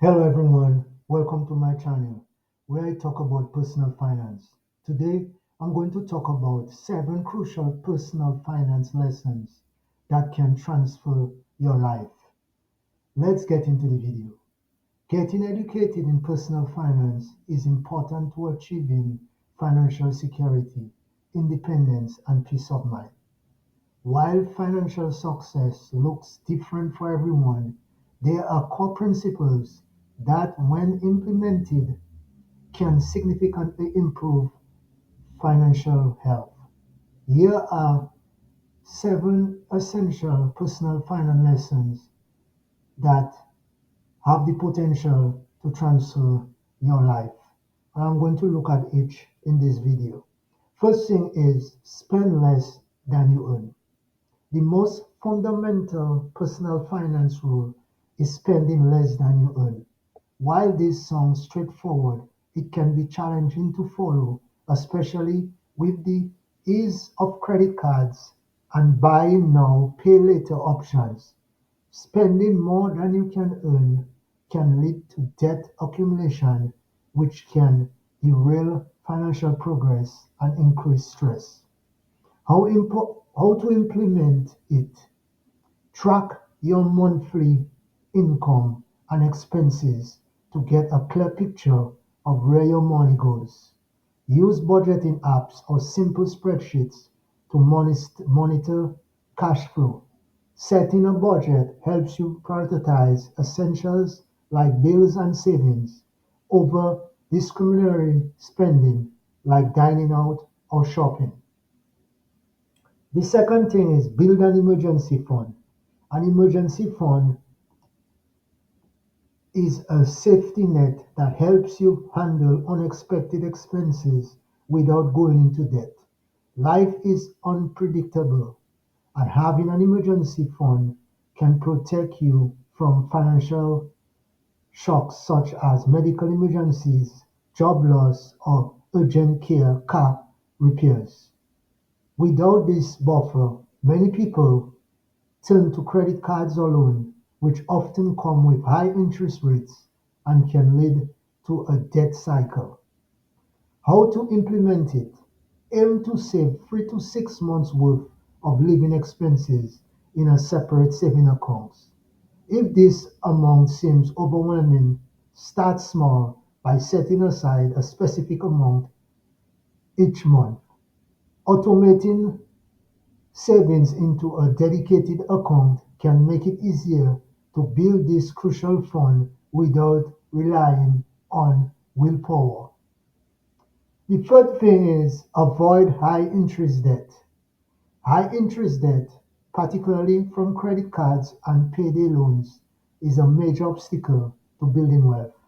Hello everyone, welcome to my channel where I talk about personal finance. Today I'm going to talk about 7 crucial personal finance lessons that can transfer your life. Let's get into the video. Getting educated in personal finance is important to achieving financial security, independence, and peace of mind. While financial success looks different for everyone, there are core principles that, when implemented, can significantly improve financial health. Here are 7 essential personal finance lessons that have the potential to transfer your life. I'm going to look at each in this video. First thing is spend less than you earn. The most fundamental personal finance rule is spending less than you earn. While this sounds straightforward, it can be challenging to follow, especially with the ease of credit cards and buy now, pay later options. Spending more than you can earn can lead to debt accumulation, which can derail financial progress and increase stress. How to implement it? Track your monthly income and expenses to get a clear picture of where your money goes. Use budgeting apps or simple spreadsheets to monitor cash flow. Setting a budget helps you prioritize essentials like bills and savings over discretionary spending like dining out or shopping. The second thing is build an emergency fund. An emergency fund is a safety net that helps you handle unexpected expenses without going into debt. Life is unpredictable, and having an emergency fund can protect you from financial shocks such as medical emergencies, job loss, or urgent care car repairs. Without this buffer, many people turn to credit cards or loans, which often come with high interest rates and can lead to a debt cycle. How to implement it? Aim to save 3 to 6 months worth of living expenses in a separate saving account. If this amount seems overwhelming, start small by setting aside a specific amount each month. Automating savings into a dedicated account can make it easier to build this crucial fund without relying on willpower. The third thing is avoid high interest debt. High interest debt, particularly from credit cards and payday loans, is a major obstacle to building wealth.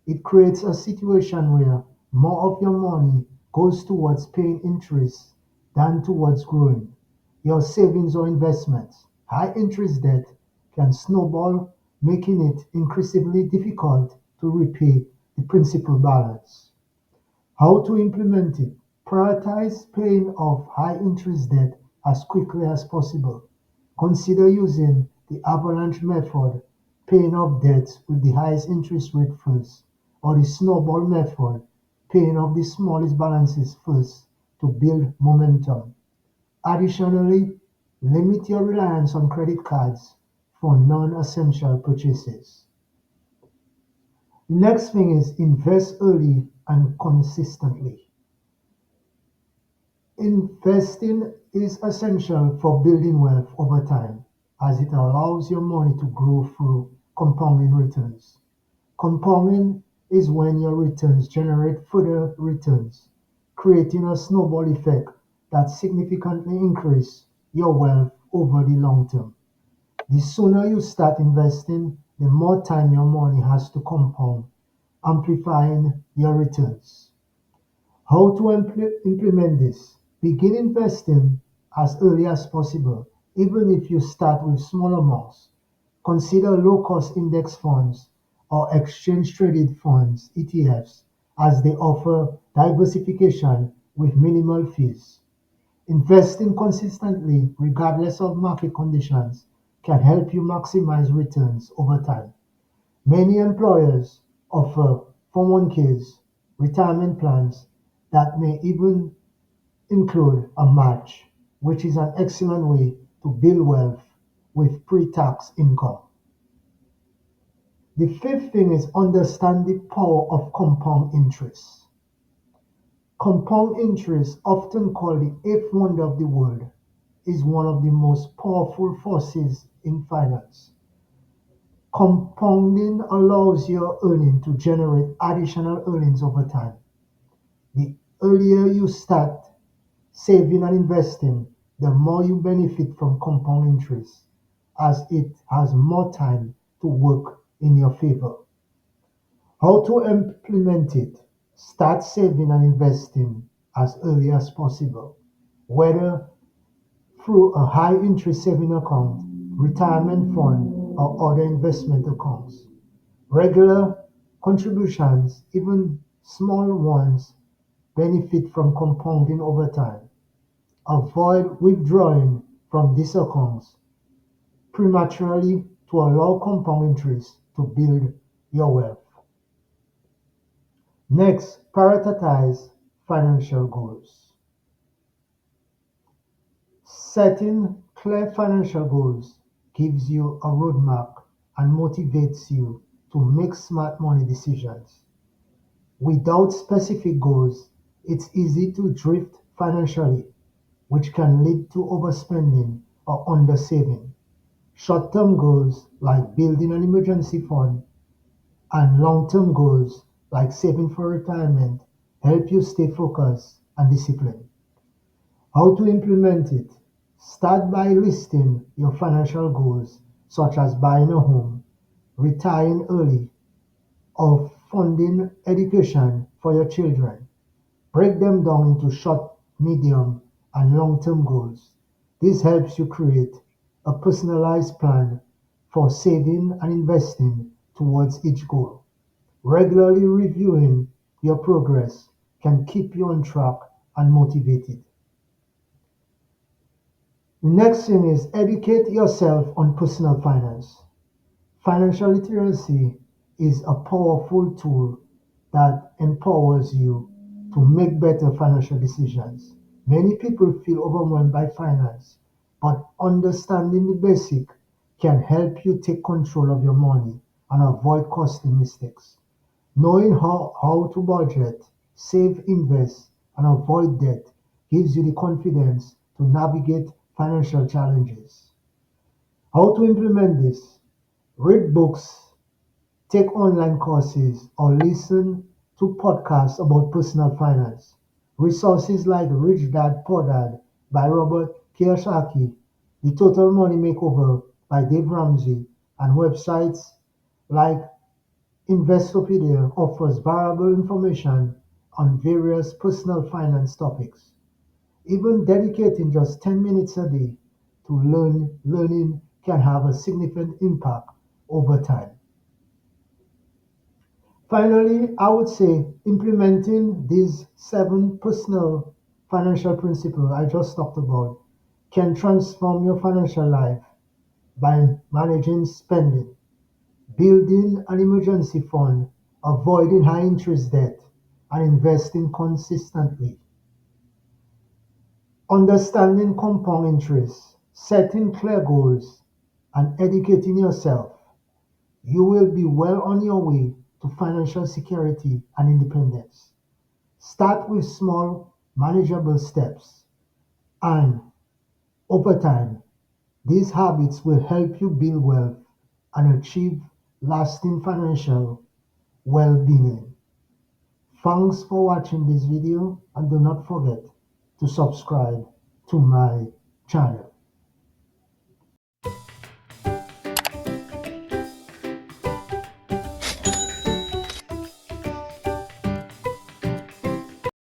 It creates a situation where more of your money goes towards paying interest than towards growing your savings or investments. High interest debt can snowball, making it increasingly difficult to repay the principal balance. How to implement it? Prioritize paying off high interest debt as quickly as possible. Consider using the avalanche method, paying off debts with the highest interest rate first, or the snowball method, paying off the smallest balances first to build momentum. Additionally, limit your reliance on credit cards for non-essential purchases. The next thing is invest early and consistently. Investing is essential for building wealth over time as it allows your money to grow through compounding returns. Compounding is when your returns generate further returns, creating a snowball effect that significantly increases your wealth over the long term. The sooner you start investing, the more time your money has to compound, amplifying your returns. How to implement this? Begin investing as early as possible, even if you start with small amounts. Consider low-cost index funds or exchange-traded funds (ETFs) as they offer diversification with minimal fees. Investing consistently, regardless of market conditions, can help you maximize returns over time. Many employers offer 401ks, retirement plans that may even include a match, which is an excellent way to build wealth with pre-tax income. The fifth thing is understand the power of compound interest. Compound interest, often called the eighth wonder of the world, is one of the most powerful forces in finance. Compounding allows your earning to generate additional earnings over time. The earlier you start saving and investing, the more you benefit from compound interest as it has more time to work in your favor. How to implement it? Start saving and investing as early as possible, whether through a high interest saving account, retirement fund, or other investment accounts. Regular contributions, even small ones, benefit from compounding over time. Avoid withdrawing from these accounts prematurely to allow compound interest to build your wealth. Next, prioritize financial goals. Setting clear financial goals gives you a roadmap and motivates you to make smart money decisions. Without specific goals, it's easy to drift financially, which can lead to overspending or undersaving. Short-term goals like building an emergency fund and long-term goals like saving for retirement help you stay focused and disciplined. How to implement it? Start by listing your financial goals, such as buying a home, retiring early, or funding education for your children. Break them down into short, medium, and long-term goals. This helps you create a personalized plan for saving and investing towards each goal. Regularly reviewing your progress can keep you on track and motivated. The next thing is educate yourself on personal finance. Financial literacy is a powerful tool that empowers you to make better financial decisions. Many people feel overwhelmed by finance, but understanding the basic can help you take control of your money and avoid costly mistakes. Knowing how to budget, save, invest, and avoid debt gives you the confidence to navigate financial challenges. How to implement this? Read books, take online courses, or listen to podcasts about personal finance. Resources like Rich Dad Poor Dad by Robert Kiyosaki, The Total Money Makeover by Dave Ramsey, and websites like Investopedia offers valuable information on various personal finance topics. Even dedicating just 10 minutes a day to learning can have a significant impact over time. Finally, I would say implementing these seven personal financial principles I just talked about can transform your financial life by managing spending, building an emergency fund, avoiding high interest debt, and investing consistently. Understanding compound interest, setting clear goals, and educating yourself, you will be well on your way to financial security and independence. Start with small, manageable steps, and over time, these habits will help you build wealth and achieve lasting financial well-being. Thanks for watching this video and do not forget to subscribe to my channel.